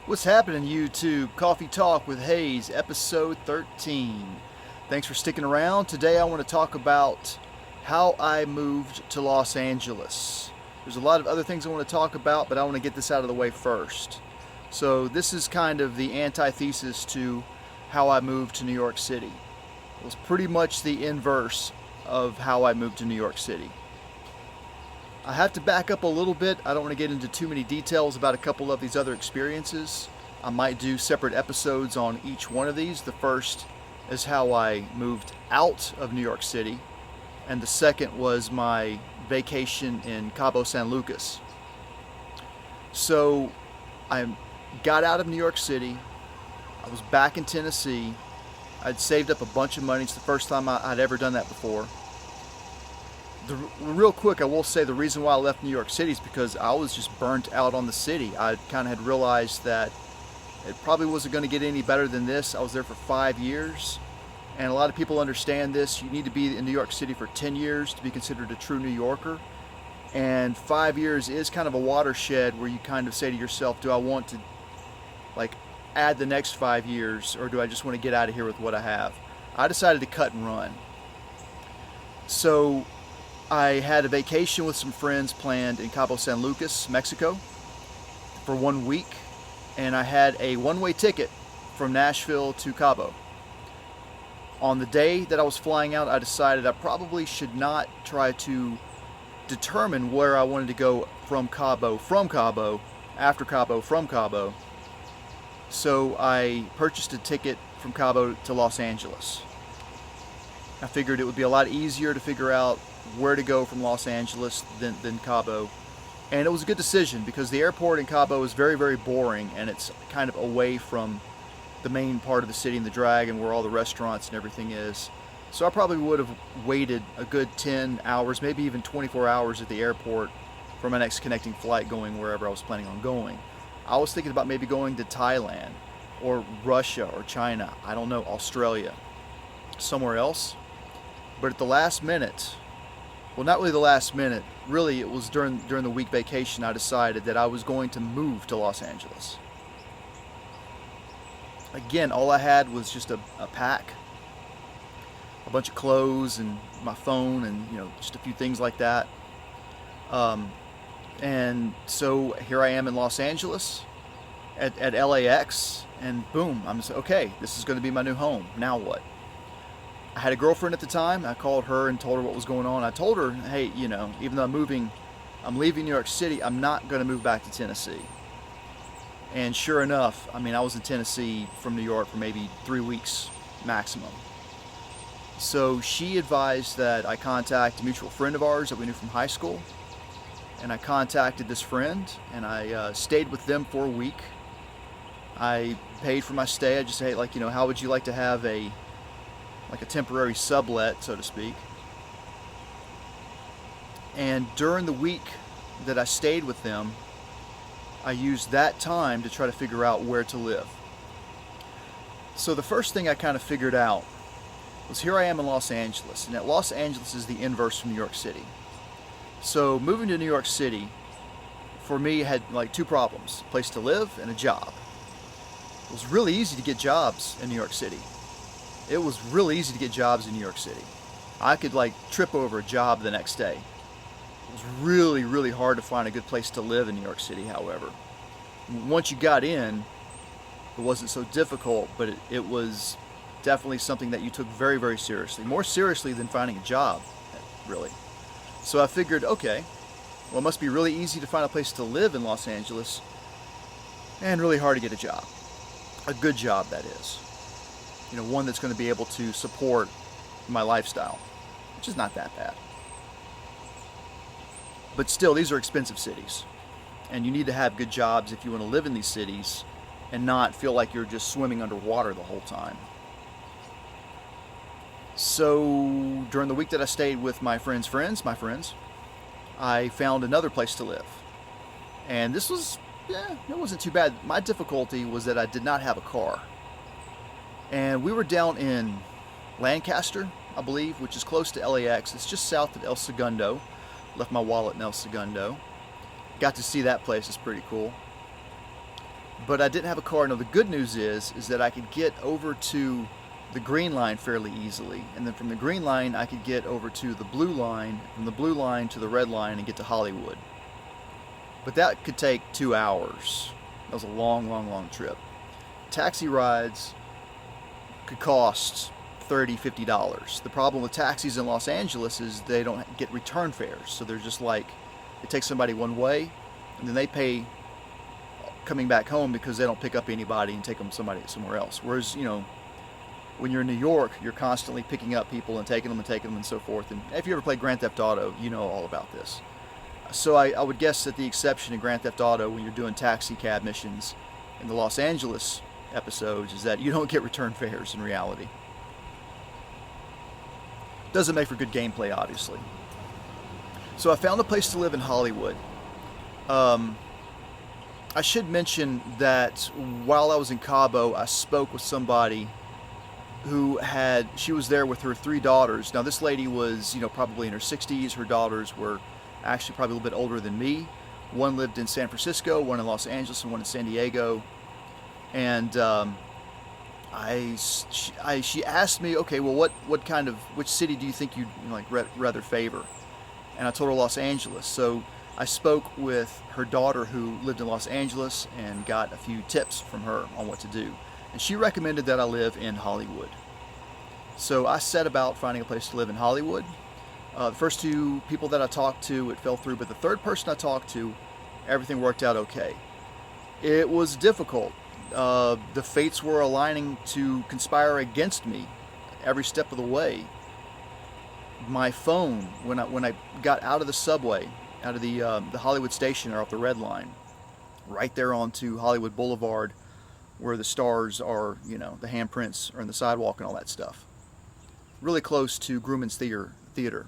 What's happening, YouTube? Coffee Talk with Haze, episode 13. Thanks for sticking around. Today I want to talk about how I moved to Los Angeles. There's a lot of other things I want to talk about, but I want to get this out of the way first. So this is kind of the antithesis to how I moved to New York City. It was pretty much the inverse of how I moved to New York City. I have to back up a little bit. I don't want to get into too many details about a couple of these other experiences. I might do separate episodes on each one of these. The first is how I moved out of New York City, and the second was my vacation in Cabo San Lucas. So I got out of New York City. I was back in Tennessee. I'd saved up a bunch of money. It's the first time I'd ever done that before. Real quick, I will say the reason why I left New York City is because I was just burnt out on the city. I kind of had realized that it probably wasn't going to get any better than this. I was there for 5 years, and a lot of people understand this. You need to be in New York City for 10 years to be considered a true New Yorker, and 5 years is kind of a watershed where you kind of say to yourself, do I want to add the next 5 years, or do I just want to get out of here with what I have? I decided to cut and run. So I had a vacation with some friends planned in Cabo San Lucas, Mexico for 1 week, and I had a one-way ticket from Nashville to Cabo. On the day that I was flying out, I decided I probably should not try to determine where I wanted to go from Cabo, after Cabo, from Cabo. So I purchased a ticket from Cabo to Los Angeles. I figured it would be a lot easier to figure out where to go from Los Angeles than Cabo. And it was a good decision because the airport in Cabo is very, very boring, and it's kind of away from the main part of the city and the drag and where all the restaurants and everything is. So I probably would have waited a good 10 hours, maybe even 24 hours at the airport for my next connecting flight going wherever I was planning on going. I was thinking about maybe going to Thailand or Russia or China, I don't know, Australia, somewhere else. But at the last minute, well, not really the last minute, really it was during the week vacation, I decided that I was going to move to Los Angeles. Again, all I had was just a pack, a bunch of clothes and my phone and just a few things like that. And so here I am in Los Angeles at LAX, and boom, I'm just okay, this is going to be my new home. Now what? I had a girlfriend at the time. I called her and told her what was going on. I told her, hey, even though I'm leaving New York City, I'm not going to move back to Tennessee. And sure enough, I was in Tennessee from New York for maybe 3 weeks maximum. So she advised that I contact a mutual friend of ours that we knew from high school. And I contacted this friend, and I stayed with them for a week. I paid for my stay. I just said, hey, how would you like to have a temporary sublet, so to speak? And during the week that I stayed with them, I used that time to try to figure out where to live. So the first thing I kind of figured out was here I am in Los Angeles, and Los Angeles is the inverse from New York City. So moving to New York City, for me, had two problems: a place to live and a job. It was really easy to get jobs in New York City. It was really easy to get jobs in New York City. I could trip over a job the next day. It was really, really hard to find a good place to live in New York City, however. Once you got in, it wasn't so difficult, but it was definitely something that you took very, very seriously. More seriously than finding a job, really. So I figured, okay, well, it must be really easy to find a place to live in Los Angeles and really hard to get a job. A good job, that is. One that's going to be able to support my lifestyle, which is not that bad. But still, these are expensive cities, and you need to have good jobs if you want to live in these cities and not feel like you're just swimming underwater the whole time. So during the week that I stayed with my friends, I found another place to live. And this was, it wasn't too bad. My difficulty was that I did not have a car. And we were down in Lancaster, I believe, which is close to LAX. It's just south of El Segundo. Left my wallet in El Segundo. Got to see that place. It's pretty cool. but I didn't have a car. Now the good news is that I could get over to the green line fairly easily, and then from the green line I could get over to the blue line, from the blue line to the red line, and get to Hollywood. But that could take 2 hours. That was a long trip. Taxi rides could cost $30–50. The problem with taxis in Los Angeles is they don't get return fares, so they're just like, it takes somebody one way and then they pay coming back home because they don't pick up anybody and take them somewhere else. Whereas, you know, when you're in New York, you're constantly picking up people and taking them and so forth. And if you ever played Grand Theft Auto, you know all about this. So I would guess that the exception in Grand Theft Auto when you're doing taxi cab missions in the Los Angeles episodes is that you don't get return fares in reality. Doesn't make for good gameplay, obviously. So I found a place to live in Hollywood. I should mention that while I was in Cabo, I spoke with somebody she was there with her 3 daughters. Now this lady was, you know, probably in her 60s. Her daughters were actually probably a little bit older than me. One lived in San Francisco, one in Los Angeles, and one in San Diego. And she asked me, okay, well, which city do you think you'd rather favor? And I told her Los Angeles. So I spoke with her daughter who lived in Los Angeles and got a few tips from her on what to do. And she recommended that I live in Hollywood. So I set about finding a place to live in Hollywood. The first 2 people that I talked to, it fell through, but the 3rd person I talked to, everything worked out okay. It was difficult. The fates were aligning to conspire against me every step of the way. My phone, when I got out of the subway, out of the Hollywood station or off the red line, right there onto Hollywood Boulevard, where the stars are, you know, the handprints are in the sidewalk and all that stuff. Really close to Grumman's Theater.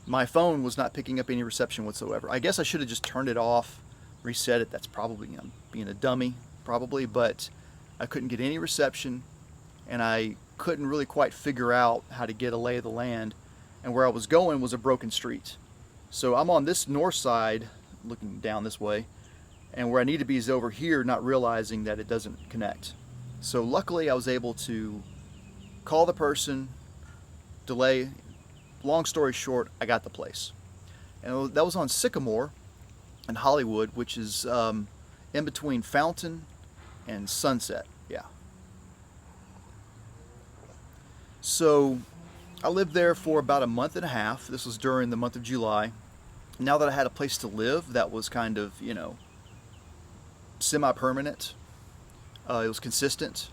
My phone was not picking up any reception whatsoever. I guess I should have just turned it off, reset it. That's probably, you know, being a dummy, probably, but I couldn't get any reception, and I couldn't really quite figure out how to get a lay of the land, and where I was going was a broken street. So I'm on this north side, looking down this way, and where I need to be is over here, not realizing that it doesn't connect. So luckily I was able to call the person, delay. Long story short, I got the place. And that was on Sycamore in Hollywood, which is in between Fountain and Sunset. Yeah. So I lived there for about a month and a half. This was during the month of July. Now that I had a place to live that was kind of, you know, semi-permanent, it was consistent,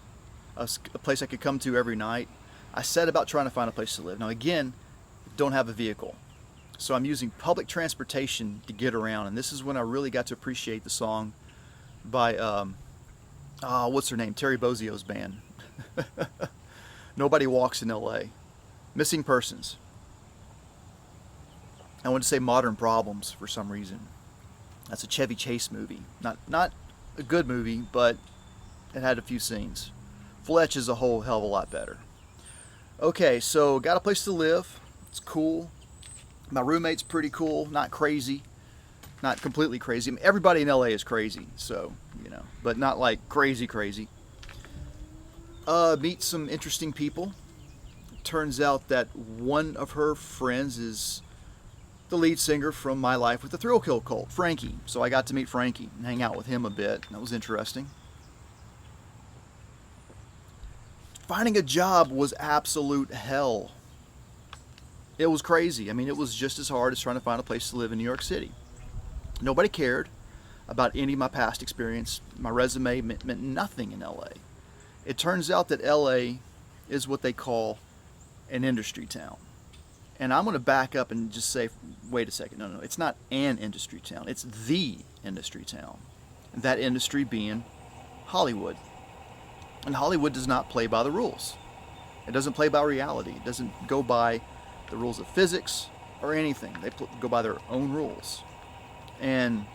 a place I could come to every night, I set about trying to find a place to live. Now again, don't have a vehicle, so I'm using public transportation to get around, and this is when I really got to appreciate the song by what's her name, Terry Bozzio's band. Nobody Walks in LA. Missing Persons. I want to say Modern Problems for some reason. That's a Chevy Chase movie. Not a good movie, but it had a few scenes. Fletch is a whole hell of a lot better. Okay, so got a place to live. It's cool. My roommate's pretty cool. Not crazy. Not completely crazy. I mean, everybody in LA is crazy, so, you know, but not like crazy. Meet some interesting people. Turns out that one of her friends is the lead singer from My Life with the Thrill Kill Cult, Frankie. So I got to meet Frankie and hang out with him a bit. That was interesting. Finding a job was absolute hell. It was crazy. I mean, it was just as hard as trying to find a place to live in New York City. Nobody cared about any of my past experience. My resume meant nothing in LA. It turns out that LA is what they call an industry town. And I'm going to back up and just say, wait a second, no, it's not an industry town, it's the industry town. That industry being Hollywood. And Hollywood does not play by the rules. It doesn't play by reality. It doesn't go by the rules of physics or anything. They go by their own rules. And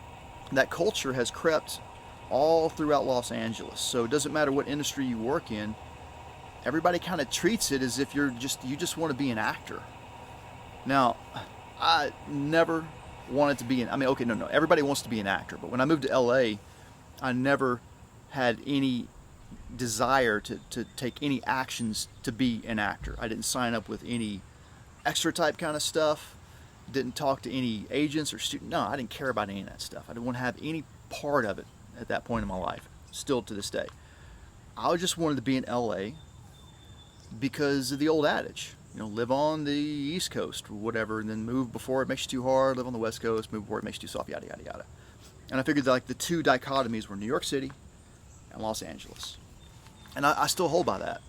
that culture has crept all throughout Los Angeles. So it doesn't matter what industry you work in, everybody kind of treats it as if you just want to be an actor. Now, I never wanted to be everybody wants to be an actor, but when I moved to LA, I never had any desire to take any actions to be an actor. I didn't sign up with any extra type kind of stuff. Didn't talk to any agents or students. No, I didn't care about any of that stuff. I didn't want to have any part of it at that point in my life, still to this day. I just wanted to be in LA because of the old adage, live on the East Coast or whatever, and then move before it makes you too hard, live on the West Coast, move before it makes you too soft, yada, yada, yada. And I figured that, like, the two dichotomies were New York City and Los Angeles. And I still hold by that.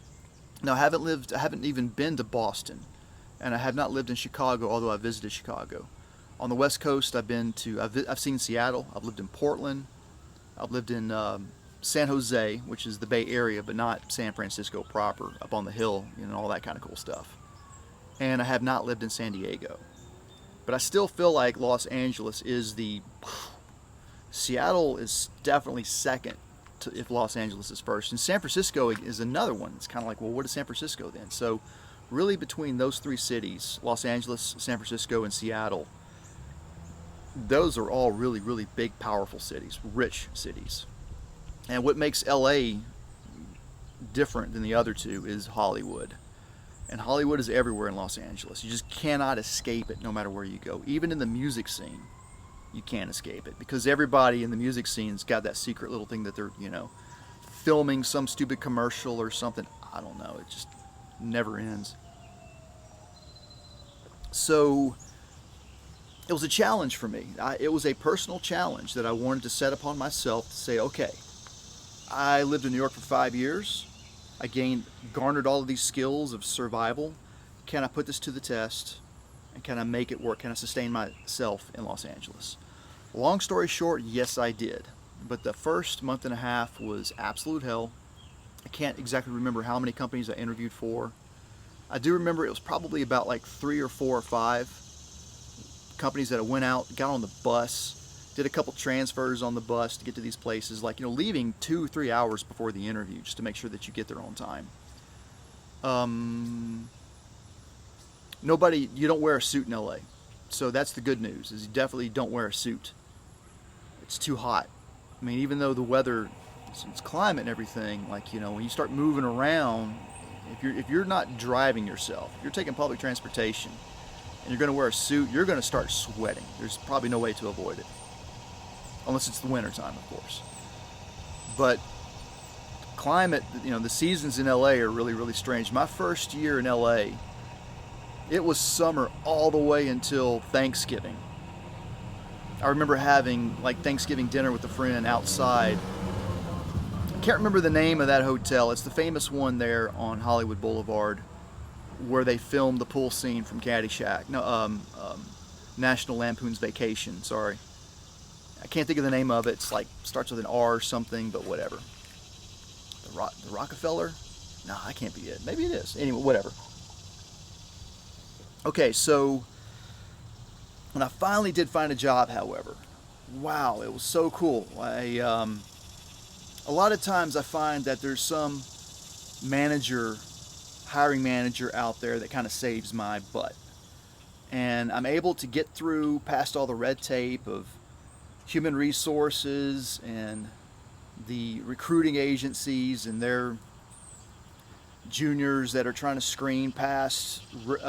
Now, I haven't even been to Boston, and I have not lived in Chicago, although I visited Chicago. On the West Coast, I've seen Seattle, I've lived in Portland, I've lived in San Jose, which is the Bay Area, but not San Francisco proper, up on the hill, all that kind of cool stuff. And I have not lived in San Diego. But I still feel like Los Angeles is Seattle is definitely second if Los Angeles is first. And San Francisco is another one. It's kind of like, well, what is San Francisco then? So really between those three cities, Los Angeles, San Francisco, and Seattle, those are all really, really big, powerful cities, rich cities. And what makes LA different than the other two is Hollywood. And Hollywood is everywhere in Los Angeles. You just cannot escape it no matter where you go. Even in the music scene, you can't escape it, because everybody in the music scene's got that secret little thing that they're, filming some stupid commercial or something. I don't know. It just never ends. So it was a challenge for me. It was a personal challenge that I wanted to set upon myself to say, okay, I lived in New York for 5 years. I garnered all of these skills of survival. Can I put this to the test? And can I make it work? Can I sustain myself in Los Angeles? Long story short, yes, I did. But the first month and a half was absolute hell. I can't exactly remember how many companies I interviewed for. I do remember it was probably about like 3 or 4 or 5 companies that I went out, got on the bus, did a couple transfers on the bus to get to these places, like, leaving 2-3 hours before the interview just to make sure that you get there on time. You don't wear a suit in LA. So that's the good news, is you definitely don't wear a suit. It's too hot. I mean, even though the weather, it's climate and everything, like, when you start moving around, if you're not driving yourself, if you're taking public transportation, and you're going to wear a suit, you're going to start sweating. There's probably no way to avoid it. Unless it's the winter time, of course. But climate, the seasons in LA are really, really strange. My first year in LA, it was summer all the way until Thanksgiving. I remember having Thanksgiving dinner with a friend outside. I can't remember the name of that hotel. It's the famous one there on Hollywood Boulevard where they filmed the pool scene from Caddyshack. No, National Lampoon's Vacation, sorry. I can't think of the name of it. It's starts with an R or something, but whatever. The Rockefeller? No, that can't be it. Maybe it is. Anyway, whatever. Okay, so when I finally did find a job, however, wow, it was so cool. A lot of times I find that there's some hiring manager out there that kind of saves my butt. And I'm able to get through past all the red tape of human resources and the recruiting agencies and their juniors that are trying to screen past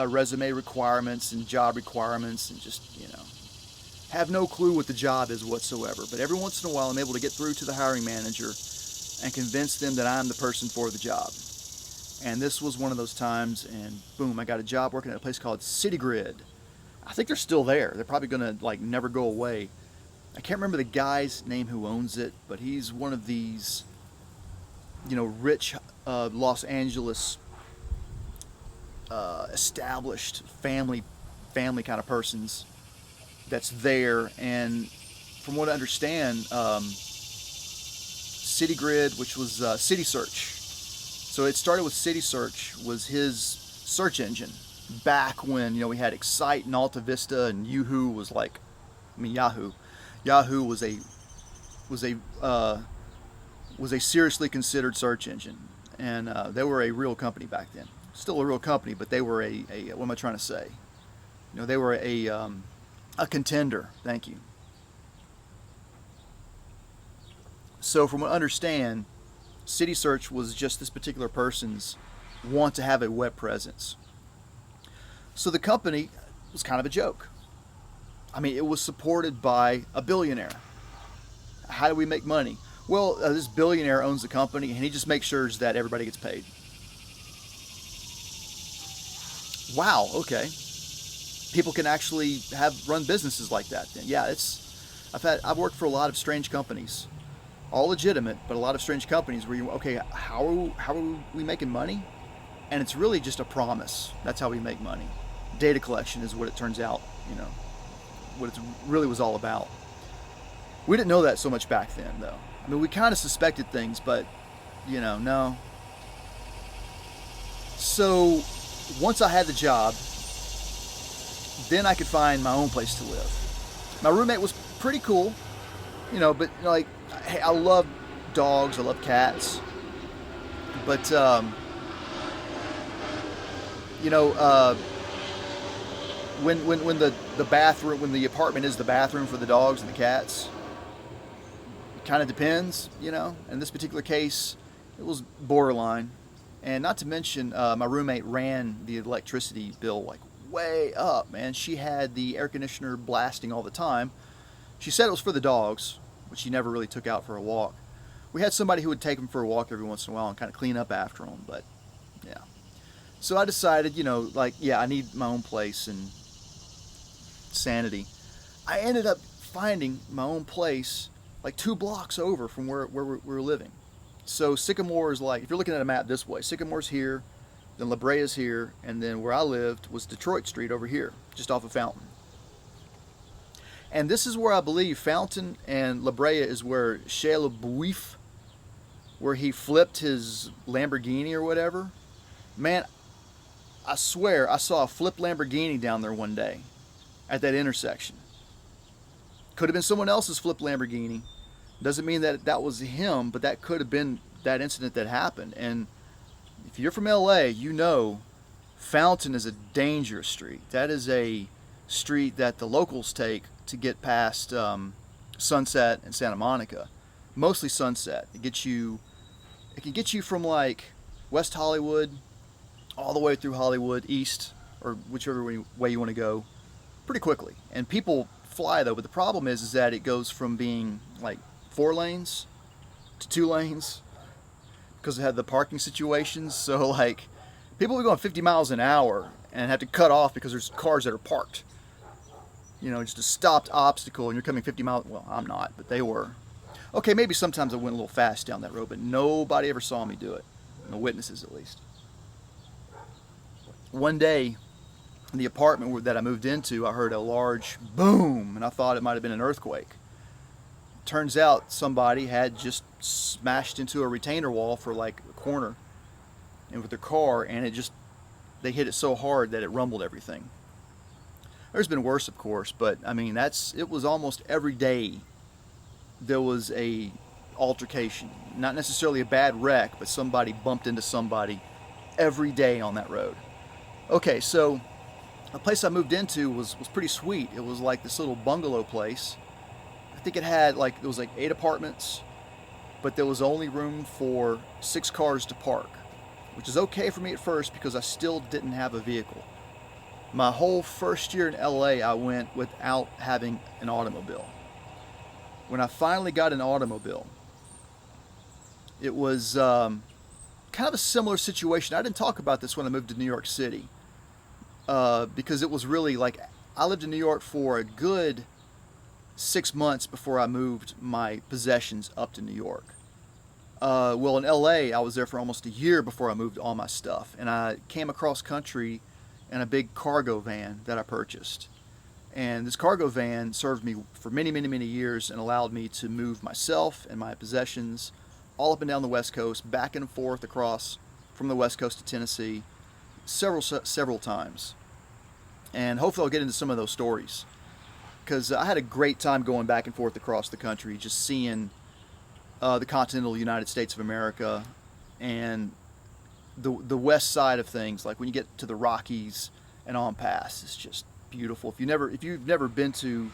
resume requirements and job requirements and just, have no clue what the job is whatsoever. But every once in a while I'm able to get through to the hiring manager and convince them that I'm the person for the job. And this was one of those times, and boom, I got a job working at a place called City Grid. I think they're still there. They're probably going to never go away. I can't remember the guy's name who owns it, but he's one of these, rich Los Angeles established family kind of persons that's there. And from what I understand, City Grid, which was City Search. So it started with City Search, was his search engine back when we had Excite and Alta Vista, and Yahoo was Yahoo was a seriously considered search engine, and they were a real company back then. Still a real company, but they were what am I trying to say? They were a contender. Thank you. So from what I understand, City Search was just this particular person's want to have a web presence. So the company was kind of a joke. I mean, it was supported by a billionaire. How do we make money? Well, this billionaire owns the company, and he just makes sure that everybody gets paid. Wow, okay. People can actually run businesses like that then. Yeah, I've worked for a lot of strange companies. All legitimate, but a lot of strange companies where how are we making money? And it's really just a promise. That's how we make money. Data collection is what it turns out, what it really was all about. We didn't know that so much back then, though. I mean, we kind of suspected things, but, no. So once I had the job, then I could find my own place to live. My roommate was pretty cool, but hey, I love dogs, I love cats, but when the bathroom, when the apartment is the bathroom for the dogs and the cats, it kind of depends, In this particular case, it was borderline, and not to mention my roommate ran the electricity bill like way up, man. She had the air conditioner blasting all the time. She said it was for the dogs, which she never really took out for a walk. We had somebody who would take them for a walk every once in a while and kind of clean up after them, but yeah. So I decided, I need my own place and sanity. I ended up finding my own place like 2 blocks over from where we were living. So Sycamore is if you're looking at a map this way, Sycamore's here, then La Brea's here, and then where I lived was Detroit Street over here, just off of Fountain. And this is where I believe Fountain and La Brea is where Shia LaBeouf, where he flipped his Lamborghini or whatever. Man, I swear I saw a flipped Lamborghini down there one day at that intersection. Could have been someone else's flipped Lamborghini. Doesn't mean that was him, but that could have been that incident that happened. And if you're from LA, Fountain is a dangerous street. That is a street that the locals take to get past Sunset and Santa Monica. Mostly Sunset. It can get you from West Hollywood all the way through Hollywood east, or whichever way you want to go, pretty quickly. And people fly though, but the problem is that it goes from being 4 lanes to 2 lanes because it had the parking situations. So people are going 50 miles an hour and have to cut off because there's cars that are parked. Just a stopped obstacle, and you're coming 50 miles. Well, I'm not, but they were. Okay, maybe sometimes I went a little fast down that road, but nobody ever saw me do it. No witnesses, at least. One day, in the apartment that I moved into, I heard a large boom, and I thought it might have been an earthquake. Turns out somebody had just smashed into a retainer wall for a corner, and with their car, and they hit it so hard that it rumbled everything. There's been worse, of course, but I mean, it was almost every day there was a altercation. Not necessarily a bad wreck, but somebody bumped into somebody every day on that road. Okay, so the place I moved into was pretty sweet. It was this little bungalow place. I think it had it was 8 apartments, but there was only room for 6 cars to park, which is okay for me at first because I still didn't have a vehicle. My whole first year in LA, I went without having an automobile. When I finally got an automobile, it was kind of a similar situation. I didn't talk about this when I moved to New York City because it was really I lived in New York for a good 6 months before I moved my possessions up to New York. Well, in LA, I was there for almost a year before I moved all my stuff, and I came across country in a big cargo van that I purchased. And this cargo van served me for many, many, many years and allowed me to move myself and my possessions all up and down the West Coast, back and forth across from the West Coast to Tennessee, several times. And hopefully I'll get into some of those stories, because I had a great time going back and forth across the country, just seeing the continental United States of America and the west side of things. When you get to the Rockies and on past, it's just beautiful. If you've never been to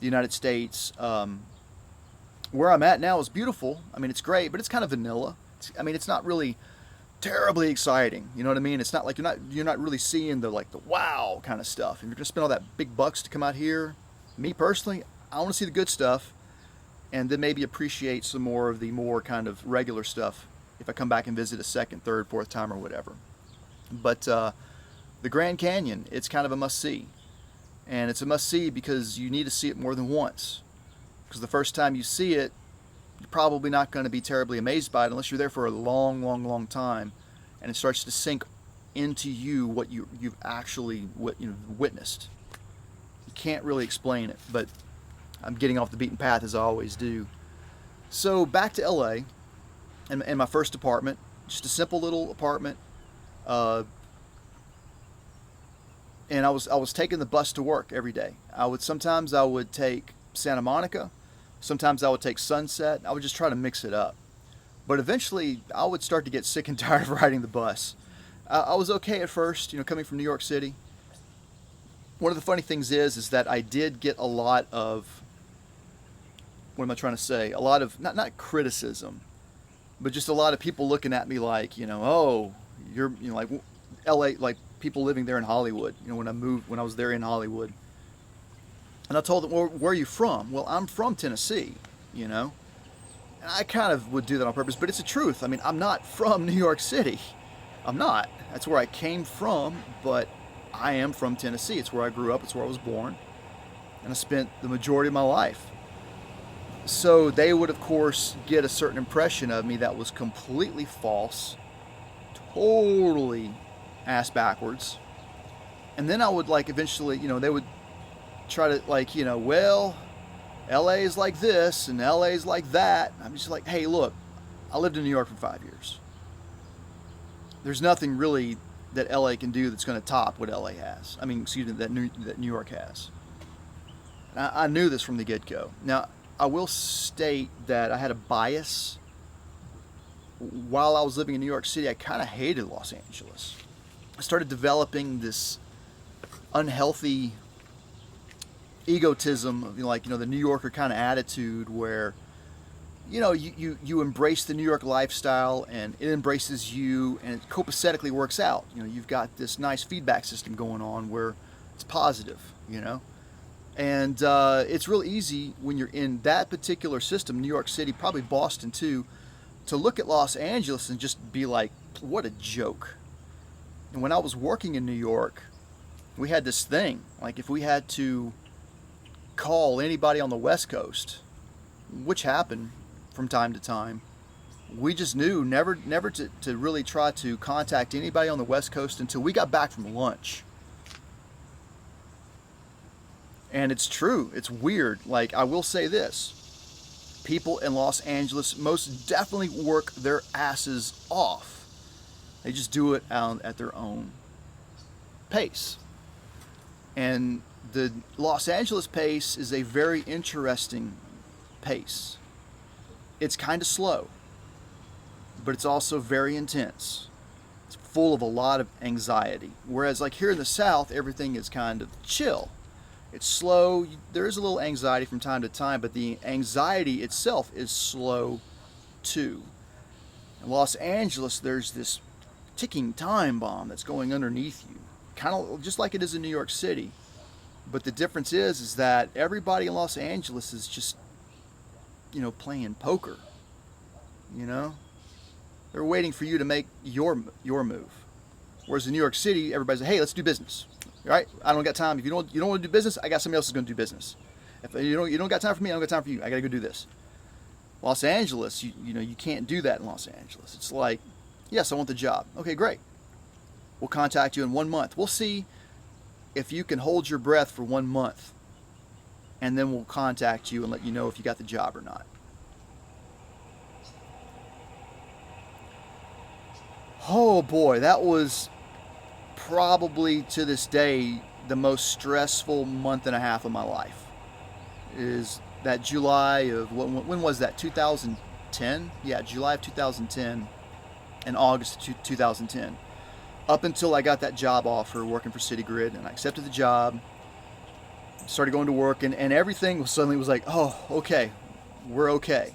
the United States, when where I'm at now is beautiful. I mean, it's great, but it's kind of vanilla. It's not really terribly exciting. You know what I mean? It's not like you're not really seeing the wow kind of stuff. If you're gonna spend all that big bucks to come out here, me personally, I want to see the good stuff, and then maybe appreciate some more of the more kind of regular stuff if I come back and visit a second, third, fourth time or whatever. But the Grand Canyon, it's kind of a must-see. And it's a must-see because you need to see it more than once. Because the first time you see it, you're probably not going to be terribly amazed by it unless you're there for a long, long, long time, and it starts to sink into you what you've actually witnessed. You can't really explain it, but I'm getting off the beaten path as I always do. So back to LA, and my first apartment, just a simple little apartment, and I was taking the bus to work every day. Sometimes I would take Santa Monica, sometimes I would take Sunset. I would just try to mix it up. But eventually I would start to get sick and tired of riding the bus. I was okay at first, coming from New York City. One of the funny things is that I did get a lot of, what am I trying to say? A lot of, not criticism, but just a lot of people looking at me like, oh, you're, like LA, like people living there in Hollywood, when I was there in Hollywood. And I told them, well, where are you from? Well, I'm from Tennessee, And I kind of would do that on purpose, but it's the truth. I mean, I'm not from New York City. I'm not. That's where I came from, but I am from Tennessee. It's where I grew up. It's where I was born. And I spent the majority of my life. So they would, of course, get a certain impression of me that was completely false, totally ass backwards. And then I would eventually, they would try to well, LA is like this and LA is like that. I'm just like, hey, look, I lived in New York for 5 years. There's nothing really that LA can do that's going to top what LA has. That New York has. And I knew this from the get-go. Now, I will state that I had a bias. While I was living in New York City, I kind of hated Los Angeles. I started developing this unhealthy egotism, the New Yorker kind of attitude where, you embrace the New York lifestyle and it embraces you and it copacetically works out. You've got this nice feedback system going on where it's positive, And it's real easy when you're in that particular system, New York City, probably Boston too, to look at Los Angeles and just be like, what a joke. And when I was working in New York, we had this thing, if we had to call anybody on the West Coast, which happened from time to time, we just knew never to really try to contact anybody on the West Coast until we got back from lunch. And it's true, it's weird. I will say this, people in Los Angeles most definitely work their asses off. They just do it at their own pace. And the Los Angeles pace is a very interesting pace. It's kind of slow, but it's also very intense. It's full of a lot of anxiety. Whereas here in the South, everything is kind of chill. It's slow. There is a little anxiety from time to time, but the anxiety itself is slow too. In Los Angeles, there's this ticking time bomb that's going underneath you, kind of just like it is in New York City. But the difference is that everybody in Los Angeles is just, playing poker. They're waiting for you to make your move. Whereas in New York City, everybody's like, hey, let's do business. All right? I don't got time. If you don't want to do business, I got somebody else who's going to do business. If you don't got time for me, I don't got time for you. I got to go do this. Los Angeles, you can't do that in Los Angeles. It's like, yes, I want the job. Okay, great. We'll contact you in 1 month. We'll see if you can hold your breath for 1 month, and then we'll contact you and let you know if you got the job or not. Oh boy, that was probably to this day the most stressful month and a half of my life. Is that July of, when was that, 2010? Yeah, July of 2010 and August of 2010. Up until I got that job offer working for City Grid, and I accepted the job, started going to work, and everything suddenly was like, oh, okay, we're okay.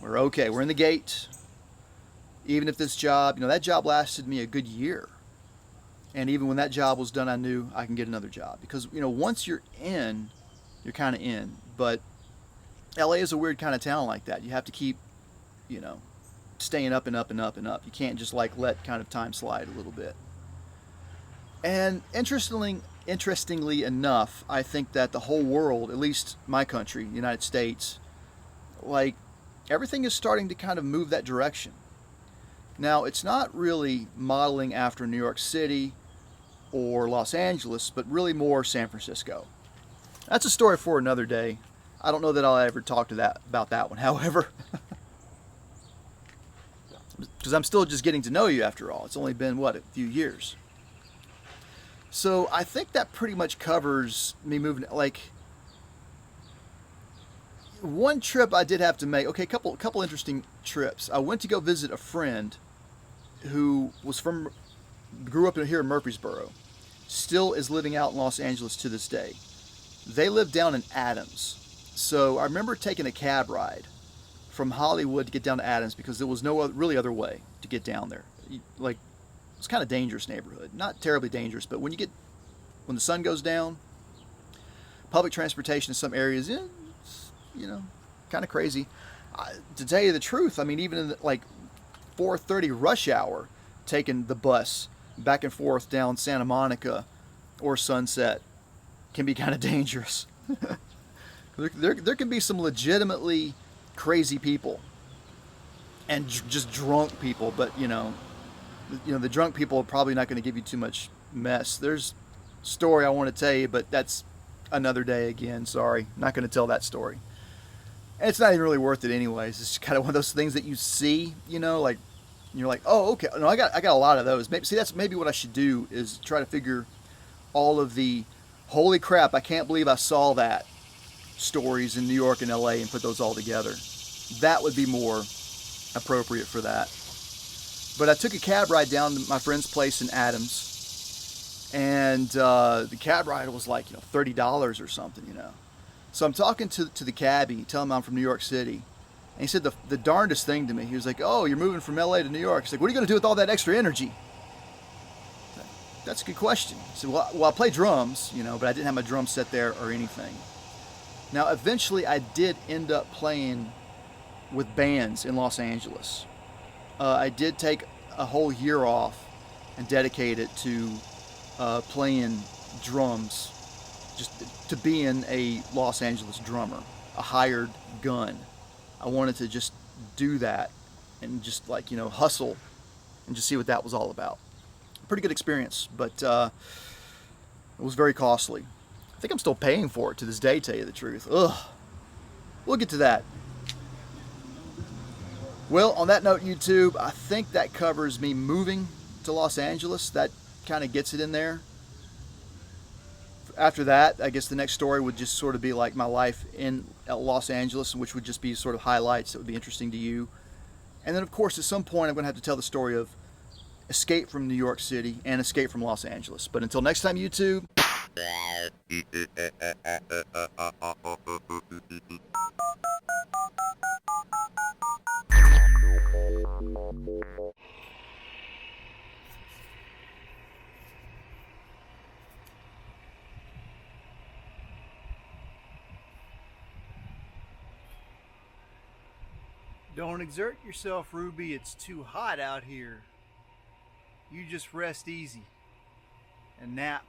We're okay. We're in the gate. Even if this job, that job lasted me a good year. And even when that job was done, I knew I can get another job. Because, once you're in, you're kind of in. But LA is a weird kind of town like that. You have to keep, staying up and up and up and up. You can't just let kind of time slide a little bit. And interestingly enough, I think that the whole world, at least my country, the United States, everything is starting to kind of move that direction. Now, it's not really modeling after New York City or Los Angeles, but really more San Francisco. That's a story for another day. I don't know that I'll ever talk about that one. However, because I'm still just getting to know you after all. It's only been, a few years. So I think that pretty much covers me moving. One trip I did have to make. Okay, couple interesting trips. I went to go visit a friend who grew up here in Murfreesboro, still is living out in Los Angeles to this day. They live down in Adams. So I remember taking a cab ride from Hollywood to get down to Adams because there was no really other way to get down there. It's kind of dangerous neighborhood. Not terribly dangerous, but when the sun goes down, public transportation in some areas, kind of crazy. To tell you the truth, even in 4:30 rush hour, taking the bus back and forth down Santa Monica or Sunset can be kind of dangerous. There can be some legitimately crazy people and just drunk people, but the drunk people are probably not going to give you too much mess. There's a story I want to tell you, but that's another day again. Sorry, not going to tell that story. And it's not even really worth it anyways. It's kind of one of those things that you see, and you're like, oh, okay. No, I got a lot of those. That's maybe what I should do is try to figure all of the holy crap, I can't believe I saw that stories in New York and LA and put those all together. That would be more appropriate for that. But I took a cab ride down to my friend's place in Adams, and the cab ride was $30 or something, So I'm talking to the cabbie, telling him I'm from New York City. And he said the darndest thing to me. He was like, oh, you're moving from LA to New York. He's like, what are you going to do with all that extra energy? Said, that's a good question. He said, well, I play drums, but I didn't have my drum set there or anything. Now, eventually I did end up playing with bands in Los Angeles. I did take a whole year off and dedicate it to playing drums, just to being a Los Angeles drummer, a hired gun. I wanted to just do that and just hustle and just see what that was all about. Pretty good experience, but it was very costly. I think I'm still paying for it to this day, tell you the truth. Ugh. We'll get to that. Well, on that note, YouTube, I think that covers me moving to Los Angeles. That kind of gets it in there. After that, I guess the next story would just sort of be my life in Los Angeles, which would just be sort of highlights that would be interesting to you. And then, of course, at some point, I'm going to have to tell the story of escape from New York City and escape from Los Angeles. But until next time, YouTube. Don't exert yourself, Ruby. It's too hot out here. You just rest easy and nap.